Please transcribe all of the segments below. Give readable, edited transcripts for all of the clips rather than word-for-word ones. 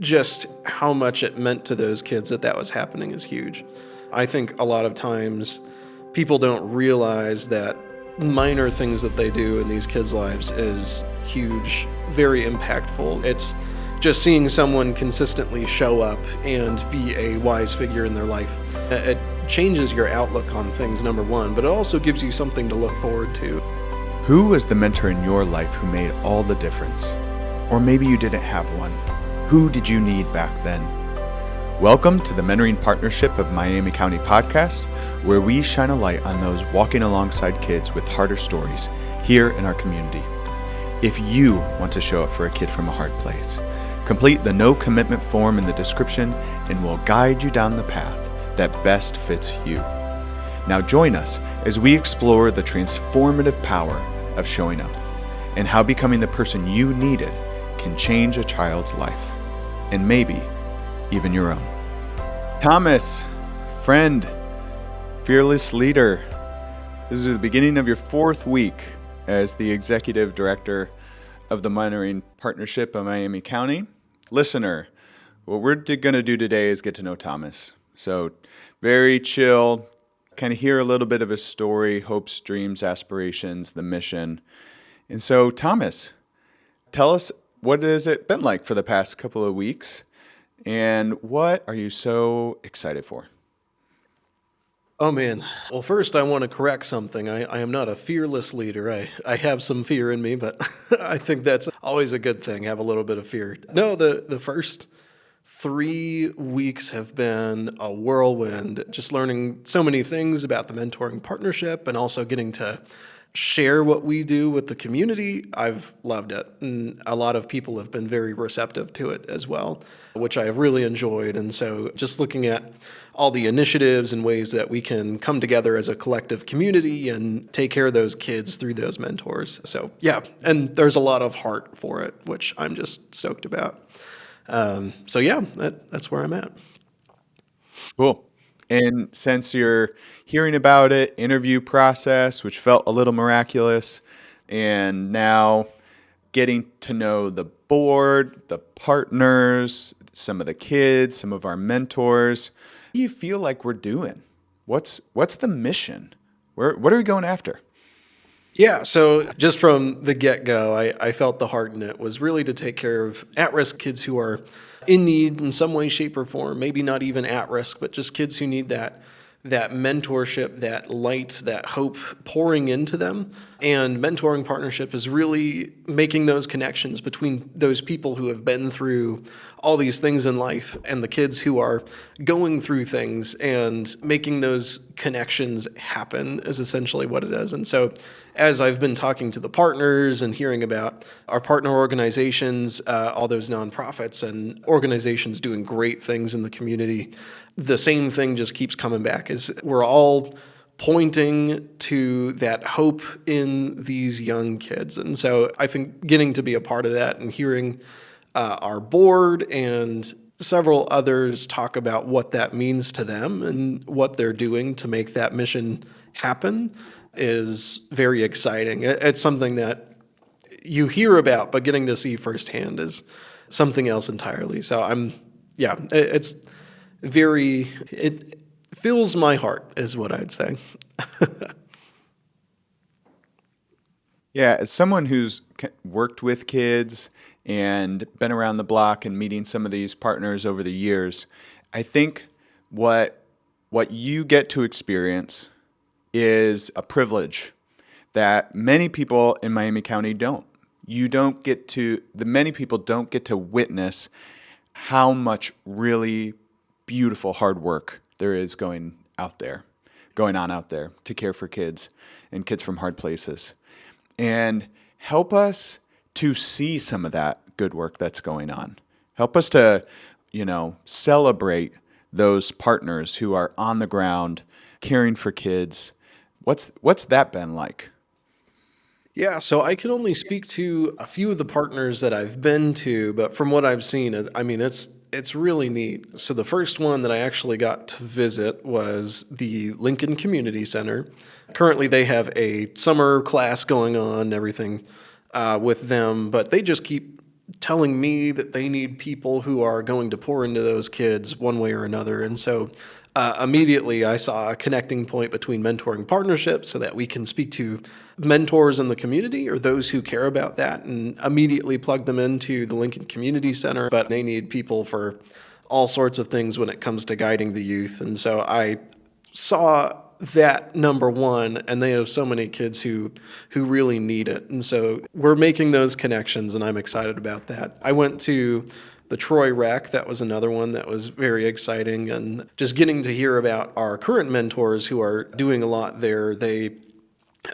just how much it meant to those kids that was happening is huge. I think a lot of times people don't realize that minor things that they do in these kids' lives is huge, very impactful. It's just seeing someone consistently show up and be a wise figure in their life. It changes your outlook on things, number one, but it also gives you something to look forward to. Who was the mentor in your life who made all the difference? Or maybe you didn't have one. Who did you need back then? Welcome to the Mentoring Partnership of Miami County podcast, where we shine a light on those walking alongside kids with harder stories here in our community. If you want to show up for a kid from a hard place, complete the no commitment form in the description and we'll guide you down the path that best fits you. Now join us as we explore the transformative power of showing up and how becoming the person you needed can change a child's life, and maybe even your own. Thomas, friend, fearless leader, this is the beginning of your fourth week as the executive director of the Mentoring Partnership of Miami County. Listener, what we're going to do today is get to know Thomas. So very chill, kind of hear a little bit of his story, hopes, dreams, aspirations, the mission. And so Thomas, tell us, what has it been like for the past couple of weeks? And what are you so excited for? Oh man. Well, first I want to correct something. I am not a fearless leader. I have some fear in me, but I think that's always a good thing, have a little bit of fear. No, the first 3 weeks have been a whirlwind, just learning so many things about the mentoring partnership and also getting to share what we do with the community. I've loved it. And a lot of people have been very receptive to it as well, which I have really enjoyed. And so just looking at all the initiatives and ways that we can come together as a collective community and take care of those kids through those mentors. So yeah, and there's a lot of heart for it, which I'm just stoked about. So yeah, that's where I'm at. Cool. And since you're hearing about it, interview process, which felt a little miraculous, and now getting to know the board, the partners, some of the kids, some of our mentors, what do you feel like we're doing? What's the mission? What are we going after? Yeah, so just from the get-go, I felt the heart in it was really to take care of at-risk kids who are in need in some way, shape, or form, maybe not even at risk, but just kids who need that mentorship, that light, that hope pouring into them. And mentoring partnership is really making those connections between those people who have been through all these things in life and the kids who are going through things, and making those connections happen is essentially what it is. And so as I've been talking to the partners and hearing about our partner organizations, all those nonprofits and organizations doing great things in the community, the same thing just keeps coming back, is we're all pointing to that hope in these young kids. And so I think getting to be a part of that and hearing our board and several others talk about what that means to them and what they're doing to make that mission happen is very exciting. It's something that you hear about, but getting to see firsthand is something else entirely. So it fills my heart is what I'd say. Yeah, as someone who's worked with kids and been around the block and meeting some of these partners over the years, I think what you get to experience is a privilege that many people in Miami County don't. Many people don't get to witness how much really beautiful hard work there is going on out there to care for kids and kids from hard places. And help us to see some of that good work that's going on. Help us to, celebrate those partners who are on the ground caring for kids. What's that been like? Yeah, so I can only speak to a few of the partners that I've been to, but from what I've seen, I mean, it's really neat. So the first one that I actually got to visit was the Lincoln Community Center. Currently, they have a summer class going on, everything with them, but they just keep telling me that they need people who are going to pour into those kids one way or another. And so immediately I saw a connecting point between mentoring partnerships so that we can speak to mentors in the community or those who care about that and immediately plug them into the Lincoln Community Center. But they need people for all sorts of things when it comes to guiding the youth. And so I saw that number one, and they have so many kids who really need it. And so we're making those connections, and I'm excited about that. I went to the Troy Rec. That was another one that was very exciting, and just getting to hear about our current mentors who are doing a lot there. They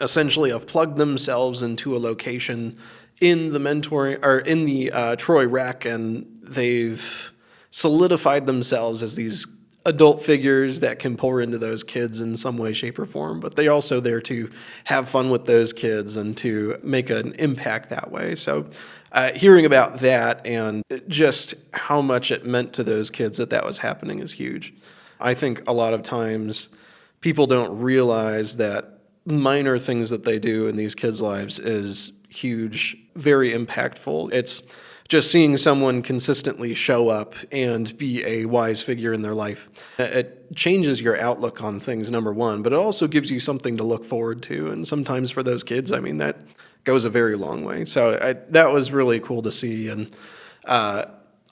essentially have plugged themselves into a location in the mentoring or in the Troy Rec, and they've solidified themselves as these adult figures that can pour into those kids in some way, shape, or form. But they're also there to have fun with those kids and to make an impact that way. So hearing about that and just how much it meant to those kids that was happening is huge. I think a lot of times people don't realize that minor things that they do in these kids' lives is huge, very impactful. It's just seeing someone consistently show up and be a wise figure in their life. It changes your outlook on things, number one, but it also gives you something to look forward to. And sometimes for those kids, I mean, that goes a very long way. So that was really cool to see. And I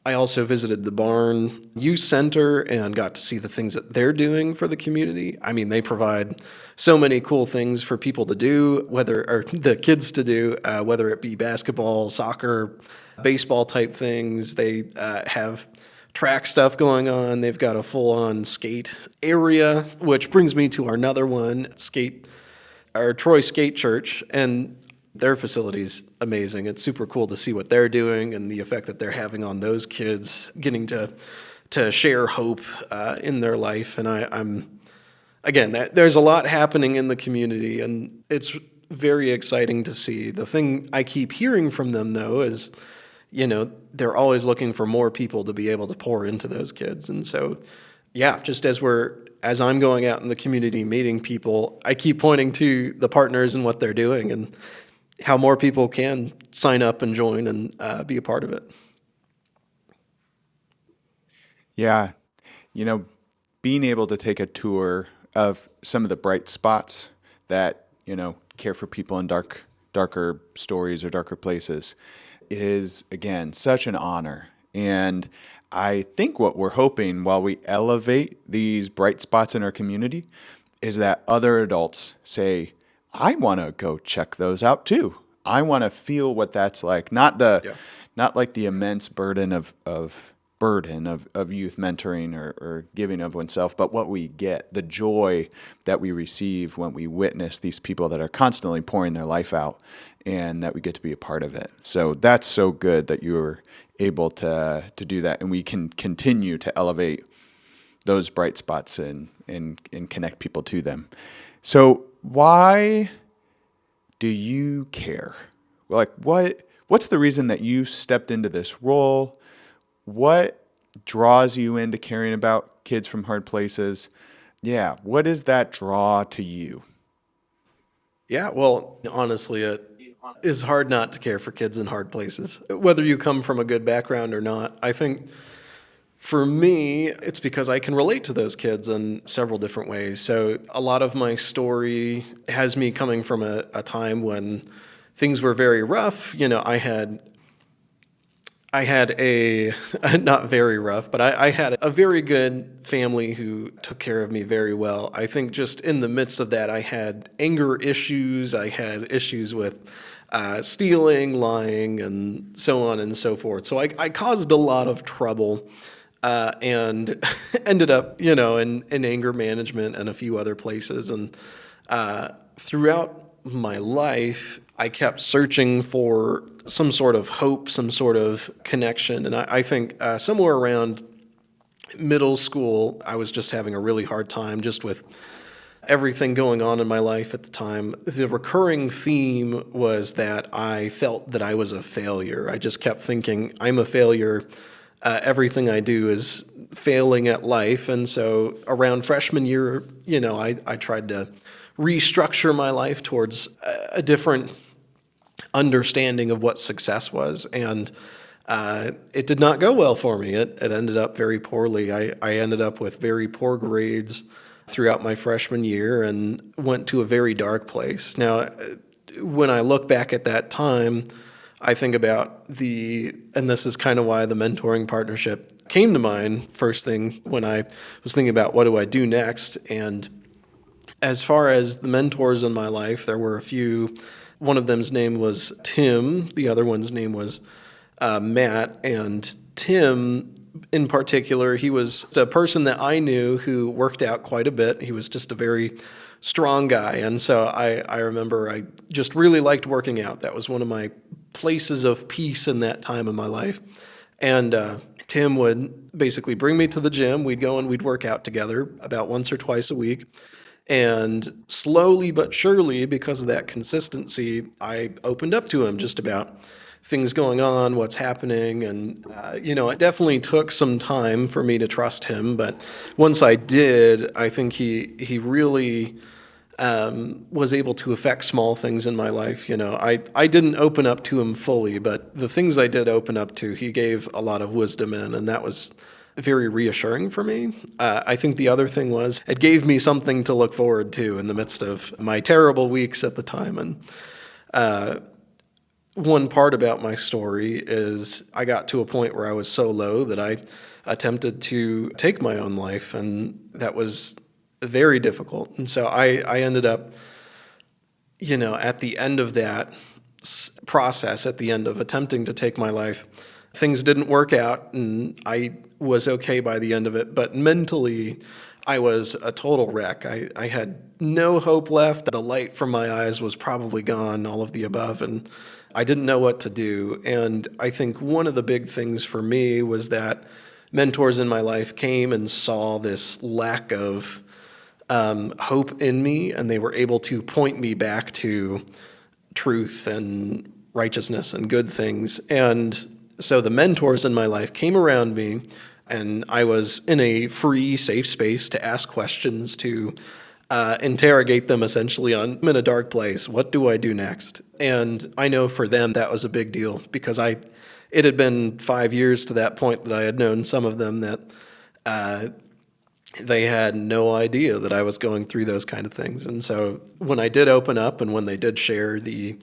also visited the Barn Youth Center and got to see the things that they're doing for the community. I mean, they provide so many cool things for people to do, or the kids to do, whether it be basketball, soccer, baseball type things. They have track stuff going on. They've got a full-on skate area, which brings me to another one, Troy Skate Church, and their facility's amazing. It's super cool to see what they're doing and the effect that they're having on those kids, getting to share hope in their life. And I'm again, there's a lot happening in the community, and it's very exciting to see. The thing I keep hearing from them, though, is they're always looking for more people to be able to pour into those kids. And so, yeah, just as I'm going out in the community meeting people, I keep pointing to the partners and what they're doing and how more people can sign up and join and be a part of it. Yeah. Being able to take a tour of some of the bright spots that, care for people in darker stories or darker places is, again, such an honor. And I think what we're hoping while we elevate these bright spots in our community is that other adults say, I want to go check those out too. I want to feel what that's like. Not like the immense burden of youth mentoring or giving of oneself, but what we get, the joy that we receive when we witness these people that are constantly pouring their life out and that we get to be a part of it. So that's so good that you were able to do that, and we can continue to elevate those bright spots and connect people to them. So why do you care? Like, what's the reason that you stepped into this role? What draws you into caring about kids from hard places? Yeah, what is that draw to you? Yeah, well, honestly, it is hard not to care for kids in hard places, whether you come from a good background or not. I think for me, it's because I can relate to those kids in several different ways. So a lot of my story has me coming from a time when things were very rough. I had a, not very rough, but I had a very good family who took care of me very well. I think just in the midst of that, I had anger issues. I had issues with stealing, lying, and so on and so forth. So I caused a lot of trouble and ended up, in anger management and a few other places. And throughout my life, I kept searching for some sort of hope, some sort of connection. And I think somewhere around middle school, I was just having a really hard time just with everything going on in my life at the time. The recurring theme was that I felt that I was a failure. I just kept thinking, I'm a failure. Everything I do is failing at life. And so around freshman year, I tried to restructure my life towards a different understanding of what success was. And It did not go well for me. It ended up very poorly. I ended up with very poor grades throughout my freshman year and went to a very dark place. Now, when I look back at that time, I think about and this is kind of why the mentoring partnership came to mind first thing when I was thinking about what do I do next. And as far as the mentors in my life, there were a few. One of them's name was Tim. The other one's name was Matt. And Tim, in particular, he was a person that I knew who worked out quite a bit. He was just a very strong guy. And so I remember I just really liked working out. That was one of my places of peace in that time of my life. And Tim would basically bring me to the gym. We'd go and we'd work out together about once or twice a week. And slowly but surely, because of that consistency, I opened up to him just about things going on, what's happening. And, it definitely took some time for me to trust him. But once I did, I think he really was able to affect small things in my life. I didn't open up to him fully, but the things I did open up to, he gave a lot of wisdom in, and that was very reassuring for me. I think the other thing was it gave me something to look forward to in the midst of my terrible weeks at the time. And one part about my story is I got to a point where I was so low that I attempted to take my own life, and that was very difficult. And so I ended up, at the end of that process, at the end of attempting to take my life, things didn't work out, and I was okay by the end of it. But mentally, I was a total wreck. I had no hope left. The light from my eyes was probably gone, all of the above, and I didn't know what to do. And I think one of the big things for me was that mentors in my life came and saw this lack of hope in me, and they were able to point me back to truth and righteousness and good things. And so the mentors in my life came around me, and I was in a free, safe space to ask questions, to interrogate them essentially on, I'm in a dark place. What do I do next? And I know for them that was a big deal because it had been 5 years to that point that I had known some of them that they had no idea that I was going through those kind of things. And so when I did open up and when they did share, the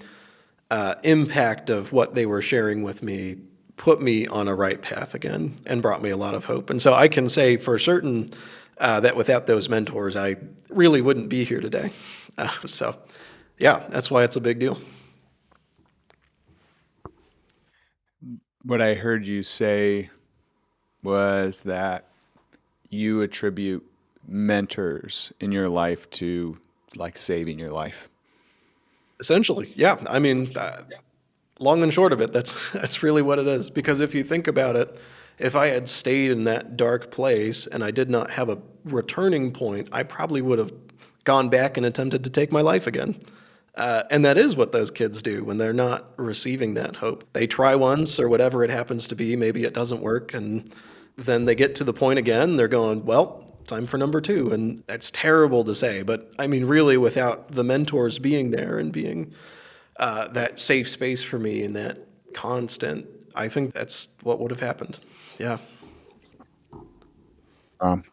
impact of what they were sharing with me put me on a right path again and brought me a lot of hope. And so I can say for certain that without those mentors, I really wouldn't be here today. So yeah, that's why it's a big deal. What I heard you say was that you attribute mentors in your life to like saving your life. Essentially, yeah. I mean, long and short of it, that's really what it is. Because if you think about it, if I had stayed in that dark place and I did not have a returning point, I probably would have gone back and attempted to take my life again. And that is what those kids do when they're not receiving that hope. They try once or whatever it happens to be, maybe it doesn't work, and then they get to the point again, they're going, well, time for number two. And that's terrible to say, but I mean, really, without the mentors being there and being that safe space for me and that constant, I think that's what would have happened. Yeah. Um,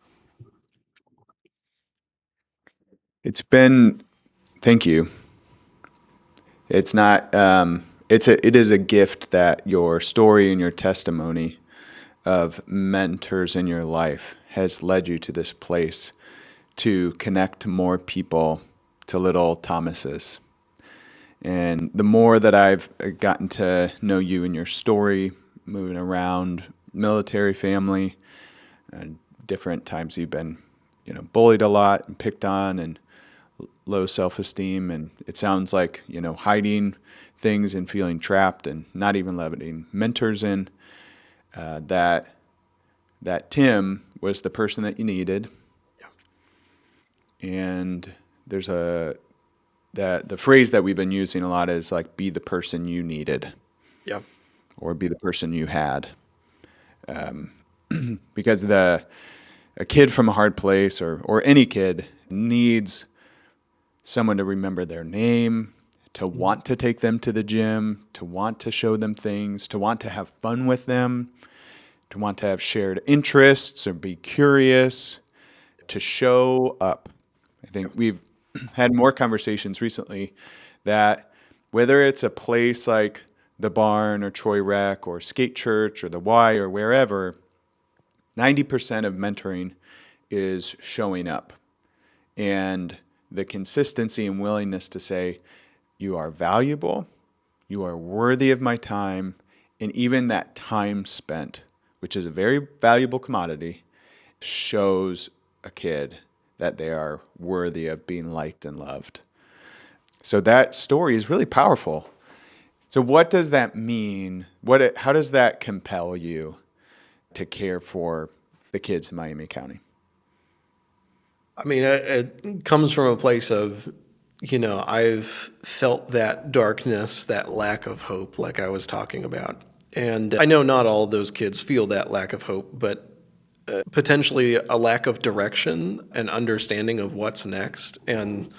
it's been, thank you. It's not, it is a gift that your story and your testimony of mentors in your life has led you to this place to connect more people to little Thomases. And the more that I've gotten to know you and your story, moving around, military family, and different times you've been, bullied a lot and picked on and low self-esteem. And it sounds like, hiding things and feeling trapped and not even letting mentors in, that Tim was the person that you needed. And there's the phrase that we've been using a lot is like, be the person you needed Yeah. or be the person you had. Because a kid from a hard place or any kid needs someone to remember their name, to want to take them to the gym, to want to show them things, to want to have fun with them, to want to have shared interests or be curious, to show up. I think we've had more conversations recently that whether it's a place like the barn or Troy Rec or Skate Church or the Y or wherever, 90% of mentoring is showing up and the consistency and willingness to say, you are valuable, you are worthy of my time, and even that time spent, which is a very valuable commodity, shows a kid that they are worthy of being liked and loved. So that story is really powerful. So what does that mean? How does that compel you to care for the kids in Miami County? I mean, it comes from a place of, I've felt that darkness, that lack of hope, like I was talking about. And I know not all of those kids feel that lack of hope, but potentially a lack of direction and understanding of what's next. And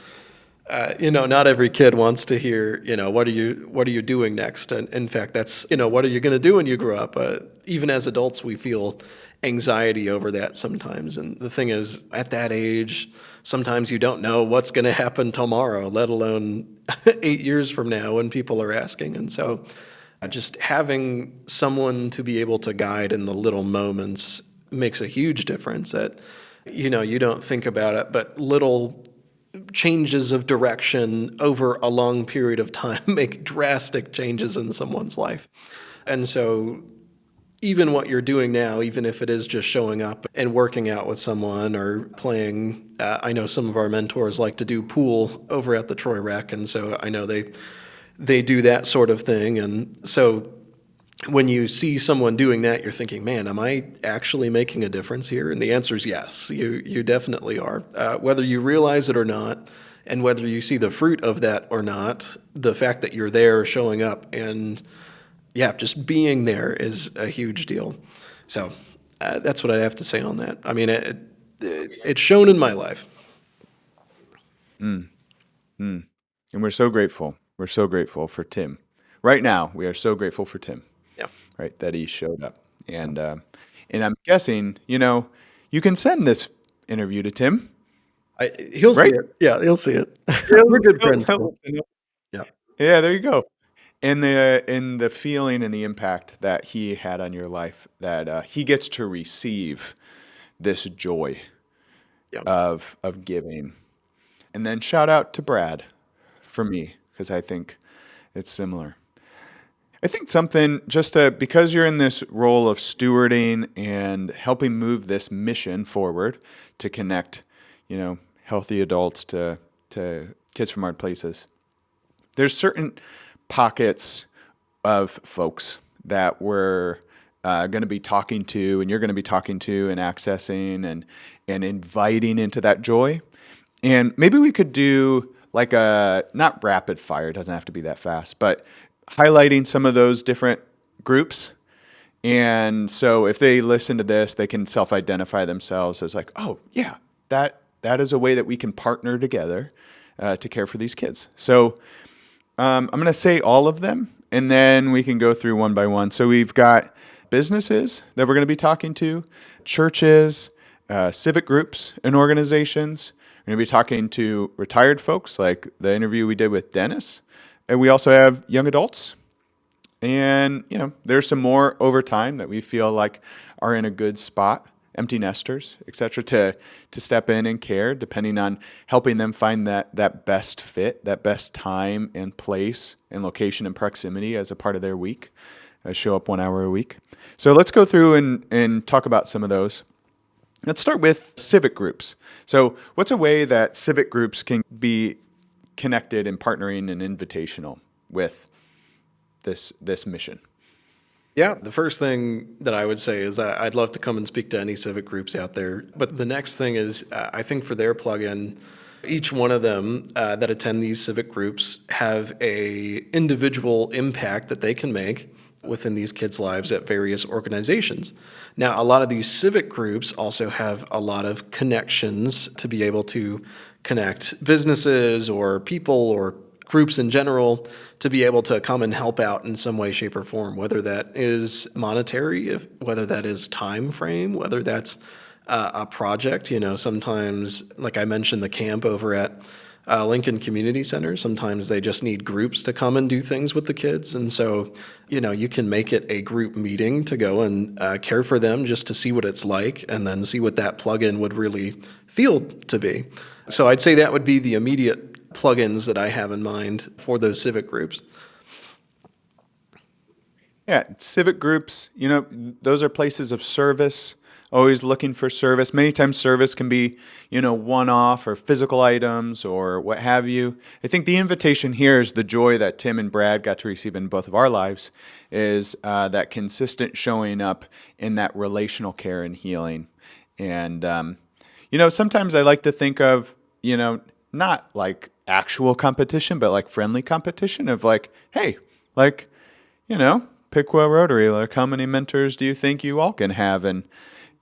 not every kid wants to hear, what are you doing next? And in fact, that's, what are you going to do when you grow up? Even as adults, we feel anxiety over that sometimes. And the thing is, at that age, sometimes you don't know what's going to happen tomorrow, let alone 8 years from now when people are asking. And so just having someone to be able to guide in the little moments makes a huge difference. That, you don't think about it, but little changes of direction over a long period of time make drastic changes in someone's life. And so even what you're doing now, even if it is just showing up and working out with someone or playing, I know some of our mentors like to do pool over at the Troy Rec, and so I know they do that sort of thing. And so when you see someone doing that, you're thinking, man, am I actually making a difference here? And the answer is yes, you definitely are. Whether you realize it or not, and whether you see the fruit of that or not, the fact that you're there showing up and just being there is a huge deal. So that's what I have to say on that. I mean, it's shown in my life. And we're so grateful. We're so grateful for Tim. Right now, we are so grateful for Tim. Yeah. Right, that he showed up. And I'm guessing, you can send this interview to Tim. He'll see right? it. Yeah, he'll see it. We're good friends. Still. Yeah. Yeah, there you go. And the feeling and the impact that he had on your life, that he gets to receive this joy Yeah. of giving. And then shout out to Brad for me, because I think it's similar. I think something because you're in this role of stewarding and helping move this mission forward to connect, healthy adults to kids from hard places. There's certain pockets of folks that we're going to be talking to, and you're going to be talking to and accessing and inviting into that joy. And maybe we could do like not rapid fire, it doesn't have to be that fast, but highlighting some of those different groups. And so if they listen to this, they can self-identify themselves as like, oh yeah, that is a way that we can partner together to care for these kids. So I'm going to say all of them, and then we can go through one by one. So we've got businesses that we're going to be talking to, churches, civic groups and organizations. We're going to be talking to retired folks, like the interview we did with Dennis. And we also have young adults. And, there's some more over time that we feel like are in a good spot, empty nesters, et cetera, to step in and care, depending on helping them find that best fit, that best time and place and location and proximity as a part of their week, show up 1 hour a week. So let's go through and talk about some of those. Let's start with civic groups. So what's a way that civic groups can be connected and partnering and invitational with this mission? Yeah, the first thing that I would say is I'd love to come and speak to any civic groups out there. But the next thing is I think for their plug-in, each one of them that attend these civic groups have a individual impact that they can make within these kids' lives at various organizations. Now, a lot of these civic groups also have a lot of connections to be able to connect businesses or people or groups in general to be able to come and help out in some way, shape, or form, whether that is monetary, whether that is time frame, whether that's a project. Sometimes, like I mentioned, the camp over at Lincoln Community Center, sometimes they just need groups to come and do things with the kids. And so, you can make it a group meeting to go and care for them just to see what it's like and then see what that plugin would really feel to be. So I'd say that would be the immediate plugins that I have in mind for those civic groups. Yeah, civic groups, those are places of service, always looking for service. Many times service can be, one-off or physical items or what have you. I think the invitation here is the joy that Tim and Brad got to receive in both of our lives is that consistent showing up in that relational care and healing. And, sometimes I like to think of, not like actual competition, but like friendly competition of like, hey, like, Piqua Rotary, like how many mentors do you think you all can have? And,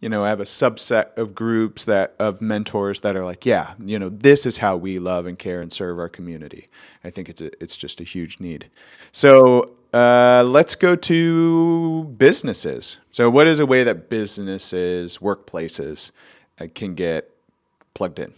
have a subset of groups of mentors that are like, yeah, this is how we love and care and serve our community. I think it's just a huge need. So let's go to businesses. So what is a way that businesses, workplaces can get plugged in?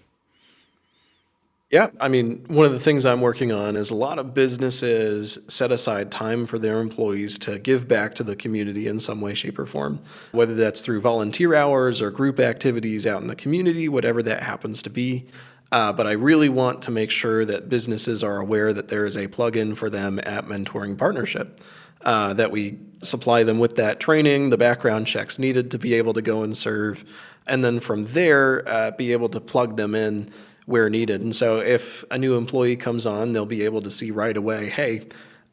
Yeah, I mean, one of the things I'm working on is a lot of businesses set aside time for their employees to give back to the community in some way, shape, or form, whether that's through volunteer hours or group activities out in the community, whatever that happens to be. But I really want to make sure that businesses are aware that there is a plugin for them at Mentoring Partnership, that we supply them with that training, the background checks needed to be able to go and serve, and then from there, be able to plug them in where needed. And so if a new employee comes on, they'll be able to see right away, hey,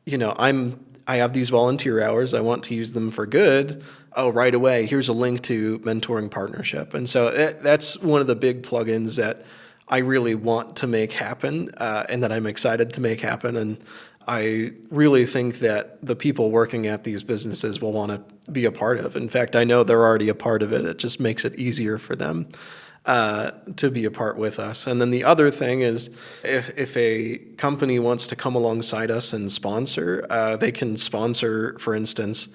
I have these volunteer hours. I want to use them for good. Oh, right away, here's a link to Mentoring Partnership. And so that's one of the big plugins that I really want to make happen, and that I'm excited to make happen. And I really think that the people working at these businesses will want to be a part of. In fact, I know they're already a part of it. It just makes it easier for them to be a part with us. And then the other thing is if a company wants to come alongside us and sponsor, they can sponsor, for instance,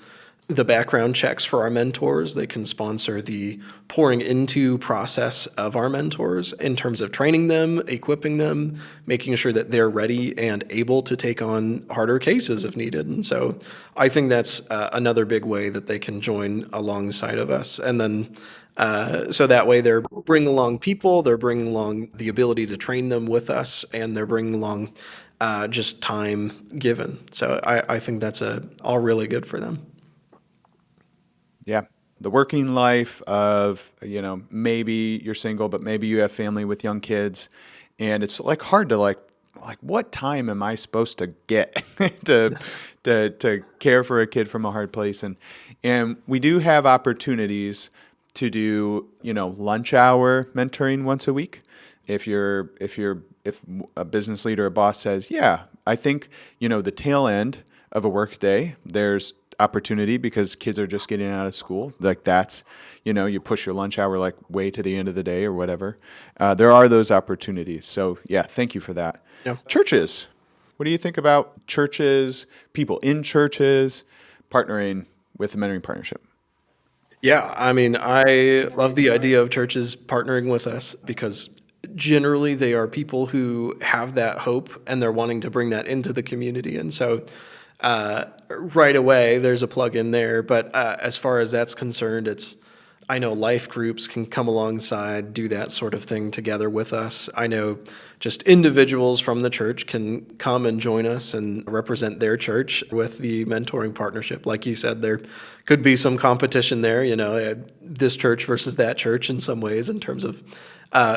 the background checks for our mentors. They can sponsor the pouring into process of our mentors in terms of training them, equipping them, making sure that they're ready and able to take on harder cases if needed. And so I think that's another big way that they can join alongside of us. And then so that way they're bringing along people, they're bringing along the ability to train them with us, and they're bringing along just time given. So I think that's all really good for them. Yeah. The working life of, maybe you're single, but maybe you have family with young kids. And it's like hard to like what time am I supposed to get to care for a kid from a hard place? And we do have opportunities to do, lunch hour mentoring once a week. If a business leader or boss says, yeah, I think, the tail end of a work day, there's opportunity because kids are just getting out of school. Like that's, you push your lunch hour like way to the end of the day or whatever. There are those opportunities. So yeah, thank you for that. Yeah. Churches. What do you think about churches, people in churches partnering with the Mentoring Partnership? Yeah, I mean, I love the idea of churches partnering with us because generally they are people who have that hope and they're wanting to bring that into the community. And so right away, there's a plug in there. But as far as that's concerned, I know life groups can come alongside, do that sort of thing together with us. I know just individuals from the church can come and join us and represent their church with the mentoring partnership. Like you said, there could be some competition there, this church versus that church in some ways in terms of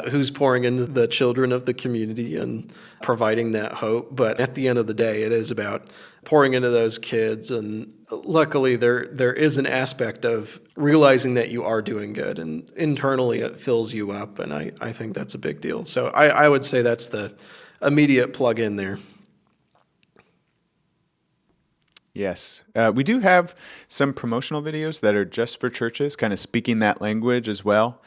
who's pouring into the children of the community and providing that hope. But at the end of the day, it is about pouring into those kids. And luckily, there is an aspect of realizing that you are doing good. And internally, it fills you up. And I think that's a big deal. So I would say that's the immediate plug in there. Yes. We do have some promotional videos that are just for churches, kind of speaking that language as well.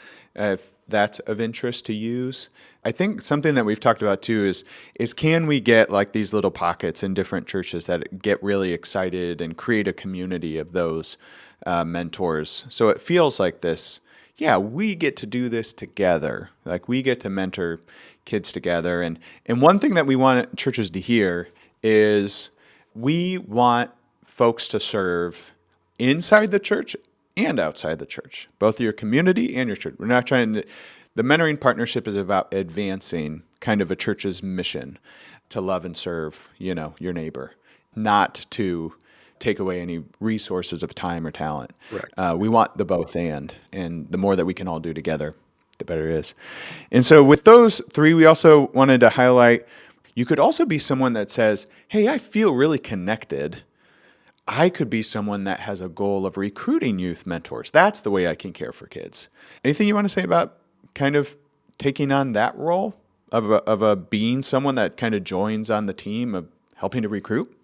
that's of interest to use. I think something that we've talked about too is can we get like these little pockets in different churches that get really excited and create a community of those mentors. So it feels like this, yeah, we get to do this together. Like we get to mentor kids together. And one thing that we want churches to hear is we want folks to serve inside the church and outside the church, both your community and your church. We're not trying to, the mentoring partnership is about advancing kind of a church's mission to love and serve, your neighbor, not to take away any resources of time or talent. Correct. We want the both and the more that we can all do together, the better it is. And so with those three, we also wanted to highlight, you could also be someone that says, hey, I feel really connected. I could be someone that has a goal of recruiting youth mentors. That's the way I can care for kids. Anything you want to say about kind of taking on that role of a being someone that kind of joins on the team of helping to recruit?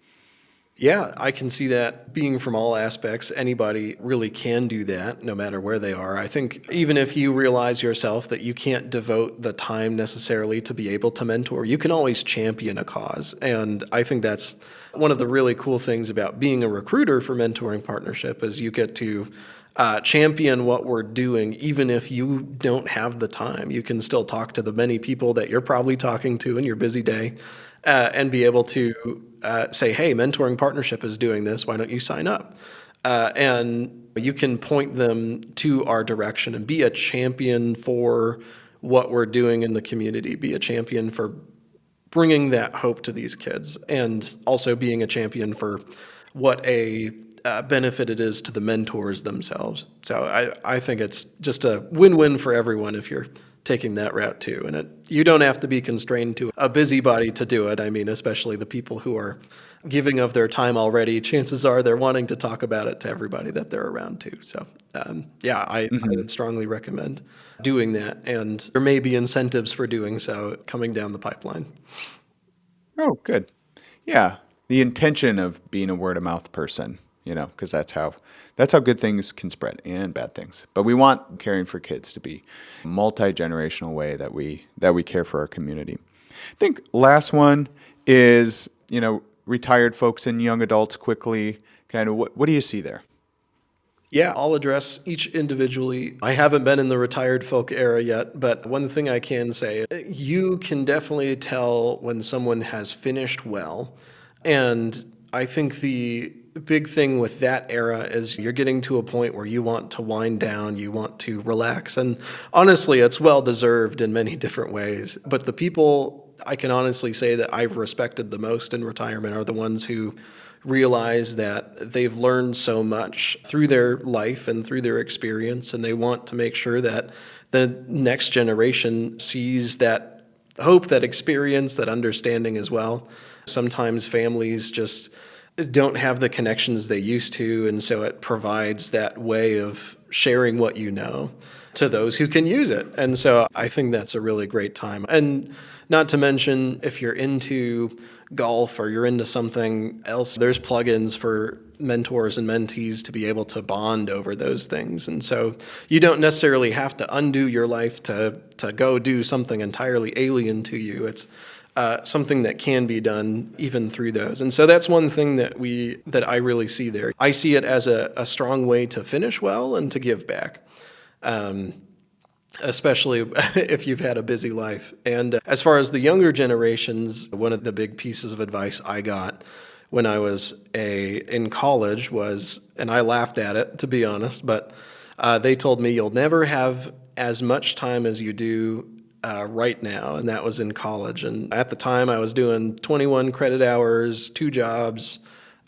Yeah, I can see that being from all aspects. Anybody really can do that, no matter where they are. I think even if you realize yourself that you can't devote the time necessarily to be able to mentor, you can always champion a cause. And I think that's one of the really cool things about being a recruiter for Mentoring Partnership is you get to champion what we're doing, even if you don't have the time. You can still talk to the many people that you're probably talking to in your busy day and be able to say, hey, Mentoring Partnership is doing this. Why don't you sign up? And you can point them to our direction and be a champion for what we're doing in the community, be a champion for bringing that hope to these kids, and also being a champion for what a benefit it is to the mentors themselves. So I think it's just a win-win for everyone if you're taking that route too. And you don't have to be constrained to a busybody to do it. I mean, especially the people who are giving of their time already, chances are they're wanting to talk about it to everybody that they're around too. So I would strongly recommend doing that. And there may be incentives for doing so coming down the pipeline. Oh, good. Yeah. The intention of being a word of mouth person, because that's how good things can spread and bad things. But we want caring for kids to be a multi-generational way that we care for our community. I think last one is, retired folks and young adults quickly. Kind of what do you see there? Yeah, I'll address each individually. I haven't been in the retired folk era yet, but one thing I can say, you can definitely tell when someone has finished well. And I think the big thing with that era is you're getting to a point where you want to wind down, you want to relax. And honestly, it's well deserved in many different ways. But the people I can honestly say that I've respected the most in retirement are the ones who realize that they've learned so much through their life and through their experience, and they want to make sure that the next generation sees that hope, that experience, that understanding as well. Sometimes families just don't have the connections they used to, and so it provides that way of sharing what you know to those who can use it. And so I think that's a really great time. And not to mention, if you're into golf or you're into something else, there's plugins for mentors and mentees to be able to bond over those things. And so you don't necessarily have to undo your life to go do something entirely alien to you. It's something that can be done even through those. And so that's one thing that I really see there. I see it as a strong way to finish well and to give back. Especially if you've had a busy life. And as far as the younger generations, one of the big pieces of advice I got when I was in college was, and I laughed at it, to be honest, but they told me you'll never have as much time as you do right now, and that was in college. And at the time, I was doing 21 credit hours, 2 jobs.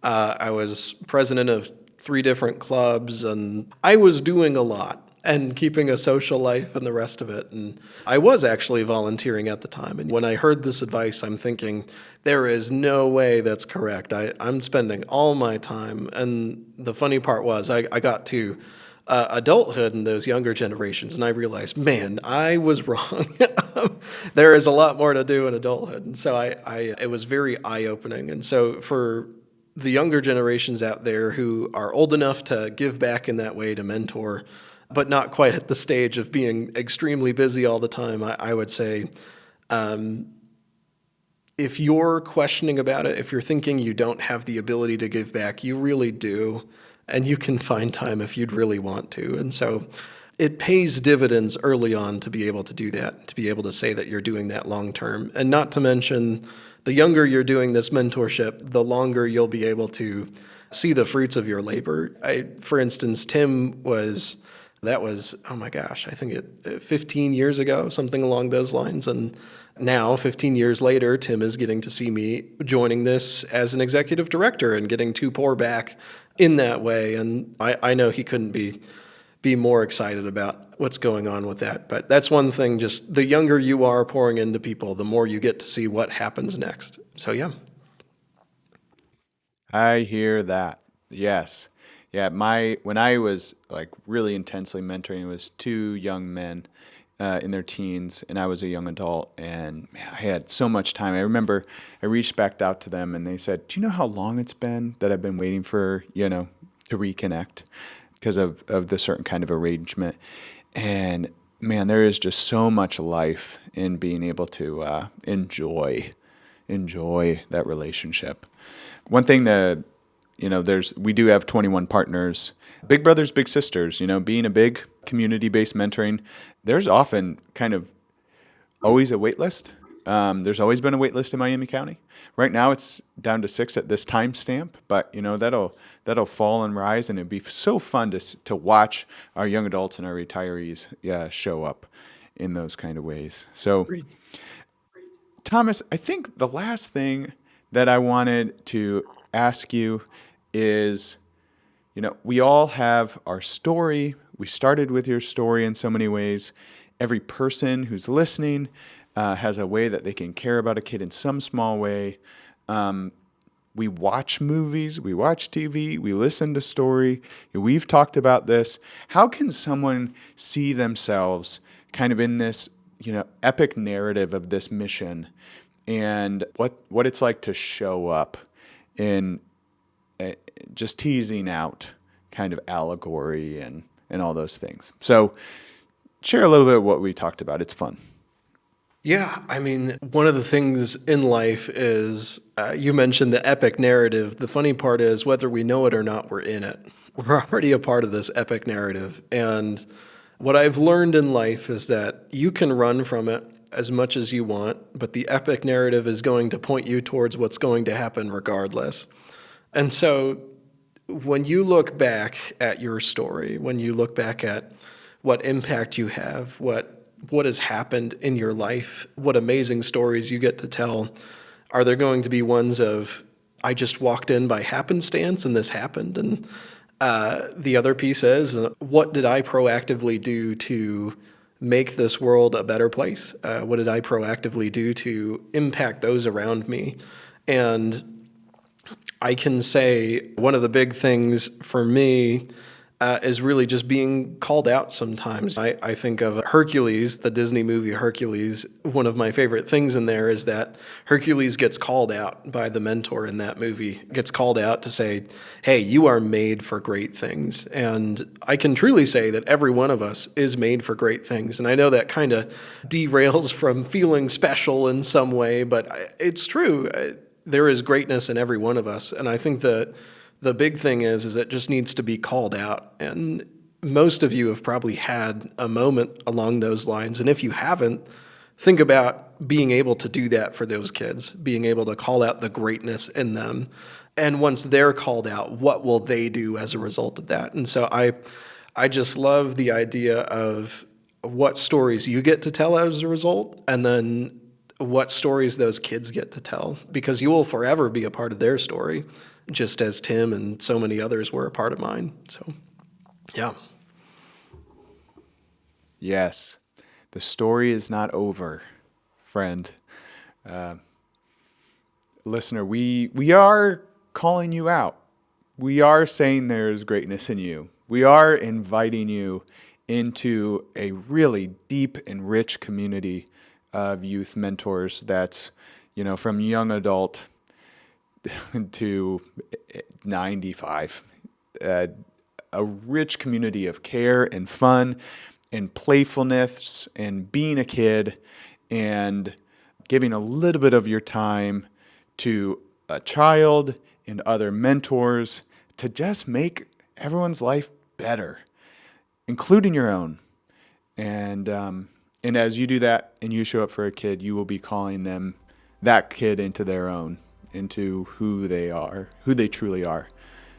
I was president of 3 different clubs, and I was doing a lot and keeping a social life and the rest of it. And I was actually volunteering at the time. And when I heard this advice, I'm thinking, there is no way that's correct. I'm spending all my time. And the funny part was I got to adulthood in those younger generations, and I realized, man, I was wrong. There is a lot more to do in adulthood. And so it was very eye-opening. And so for the younger generations out there who are old enough to give back in that way, to mentor, but not quite at the stage of being extremely busy all the time. I would say if you're questioning about it, if you're thinking you don't have the ability to give back, you really do. And you can find time if you'd really want to. And so it pays dividends early on to be able to do that, to be able to say that you're doing that long term. And not to mention, the younger you're doing this mentorship, the longer you'll be able to see the fruits of your labor. For instance, that was, oh my gosh, I think 15 years ago, something along those lines. And now, 15 years later, Tim is getting to see me joining this as an executive director and getting to pour back in that way. And I know he couldn't be more excited about what's going on with that. But that's one thing, just the younger you are pouring into people, the more you get to see what happens next. So, yeah. I hear that. Yes. Yeah, when I was like really intensely mentoring, it was two young men in their teens, and I was a young adult, and man, I had so much time. I remember I reached back out to them, and they said, "Do you know how long it's been that I've been waiting for, to reconnect because of the certain kind of arrangement?" And man, there is just so much life in being able to enjoy that relationship. One thing that we do have 21 partners, big brothers, big sisters. Being a big community-based mentoring, there's often kind of always a wait list. There's always been a wait list in Miami County. Right now, it's down to 6 at this time stamp, but that'll fall and rise, and it'd be so fun to watch our young adults and our retirees show up in those kind of ways. So, Thomas, I think the last thing that I wanted to ask you is, we all have our story. We started with your story in so many ways. Every person who's listening has a way that they can care about a kid in some small way. We watch movies, we watch TV, we listen to story. We've talked about this. How can someone see themselves kind of in this, epic narrative of this mission, and what it's like to show up in just teasing out kind of allegory and all those things. So share a little bit of what we talked about. It's fun. Yeah, I mean, one of the things in life is you mentioned the epic narrative. The funny part is, whether we know it or not, we're in it. We're already a part of this epic narrative. And what I've learned in life is that you can run from it as much as you want, but the epic narrative is going to point you towards what's going to happen regardless. And so when you look back at your story, when you look back at what impact you have, what has happened in your life, what amazing stories you get to tell, are there going to be ones of, I just walked in by happenstance and this happened? And the other piece is, what did I proactively do to make this world a better place? What did I proactively do to impact those around me? And I can say one of the big things for me is really just being called out sometimes. I think of Hercules, the Disney movie Hercules. One of my favorite things in there is that Hercules gets called out by the mentor in that movie, gets called out to say, hey, you are made for great things. And I can truly say that every one of us is made for great things. And I know that kind of derails from feeling special in some way, but it's true. There is greatness in every one of us. And I think that the big thing is it just needs to be called out. And most of you have probably had a moment along those lines. And if you haven't, think about being able to do that for those kids, being able to call out the greatness in them. And once they're called out, what will they do as a result of that? And so I just love the idea of what stories you get to tell as a result, and then what stories those kids get to tell, because you will forever be a part of their story, just as Tim and so many others were a part of mine. So, yeah. Yes. The story is not over, friend. Listener, we are calling you out. We are saying there's greatness in you. We are inviting you into a really deep and rich community of youth mentors that's, from young adult to 95, a rich community of care and fun and playfulness and being a kid and giving a little bit of your time to a child and other mentors to just make everyone's life better, including your own. And as you do that and you show up for a kid, you will be calling them, that kid, into their own, into who they are, who they truly are,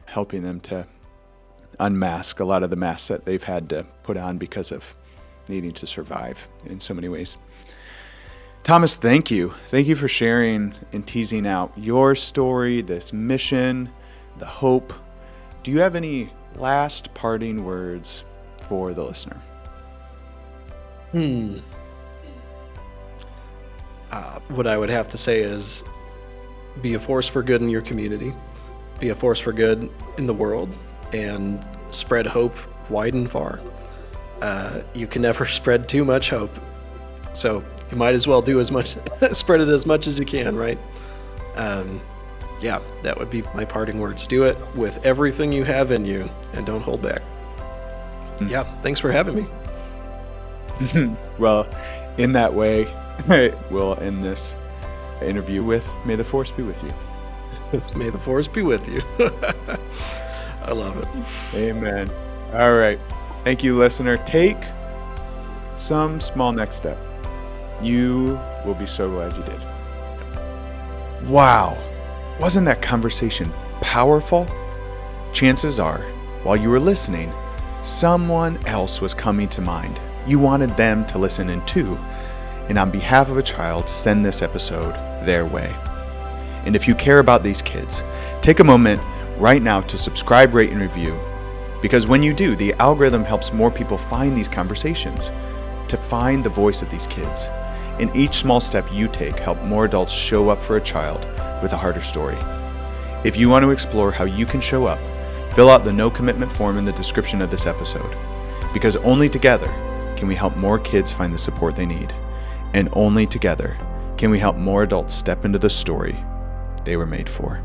helping them to unmask a lot of the masks that they've had to put on because of needing to survive in so many ways. Thomas, thank you. Thank you for sharing and teasing out your story, this mission, the hope. Do you have any last parting words for the listener? What I would have to say is be a force for good in your community, be a force for good in the world, and spread hope wide and far. You can never spread too much hope, so you might as well do as much, spread it as much as you can, right? Yeah, that would be my parting words. Do it with everything you have in you, and don't hold back. Yeah, thanks for having me. Well, in that way, we'll end this interview with, may the force be with you. May the force be with you. I love it. Amen. All right. Thank you, listener. Take some small next step. You will be so glad you did. Wow. Wasn't that conversation powerful? Chances are, while you were listening, someone else was coming to mind. You wanted them to listen in too. And on behalf of a child, send this episode their way. And if you care about these kids, take a moment right now to subscribe, rate, and review. Because when you do, the algorithm helps more people find these conversations, to find the voice of these kids. And each small step you take help more adults show up for a child with a harder story. If you want to explore how you can show up, fill out the no commitment form in the description of this episode. Because only together can we help more kids find the support they need. And only together can we help more adults step into the story they were made for.